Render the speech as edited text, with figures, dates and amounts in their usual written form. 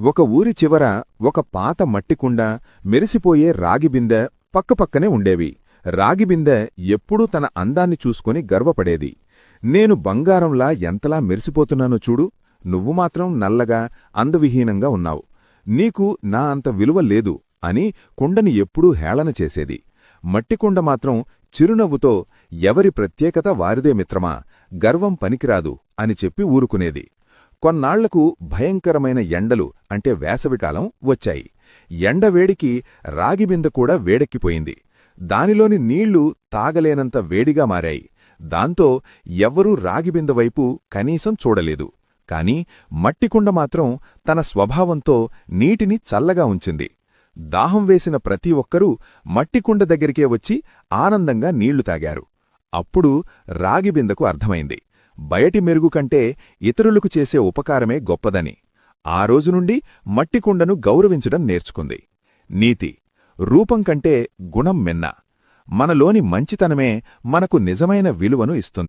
ఒక ఊరి చివర ఒక పాత మట్టికుండ, మెరిసిపోయే రాగిబిందె పక్కపక్కనే ఉండేవి. రాగిబిందె ఎప్పుడూ తన అందాన్ని చూసుకుని గర్వపడేది. నేను బంగారంలా ఎంతలా మెరిసిపోతున్నానో చూడు, నువ్వు మాత్రం నల్లగా అందవిహీనంగా ఉన్నావు. నీకు నా అంత విలువ లేదు అని కుండని ఎప్పుడూ హేళన చేసేది. మట్టికుండ మాత్రం చిరునవ్వుతో ఎవరి ప్రత్యేకత వారిదే మిత్రమా, గర్వం పనికిరాదు అని చెప్పి ఊరుకునేది. కొన్నాళ్లకు భయంకరమైన ఎండలు అంటే వేసవికాలం వచ్చాయి. ఎండవేడికి రాగిబిందె కూడా వేడెక్కిపోయింది. దానిలోని నీళ్లు తాగలేనంత వేడిగా మారాయి. దాంతో ఎవ్వరూ రాగిబిందె వైపు కనీసం చూడలేదు. కాని మట్టికుండ మాత్రం తన స్వభావంతో నీటిని చల్లగా ఉంచింది. దాహం వేసిన ప్రతి ఒక్కరూ మట్టికుండ దగ్గరికే వచ్చి ఆనందంగా నీళ్లు తాగారు. అప్పుడు రాగిబిందెకు అర్థమైంది, బయటి మెరుగు కంటే ఇతరులకు చేసే ఉపకారమే గొప్పదని. ఆ రోజునుండి మట్టికుండను గౌరవించడం నేర్చుకుంది. నీతి: రూపం కంటే గుణం మిన్న. మనలోని మంచితనమే మనకు నిజమైన విలువను ఇస్తుంది.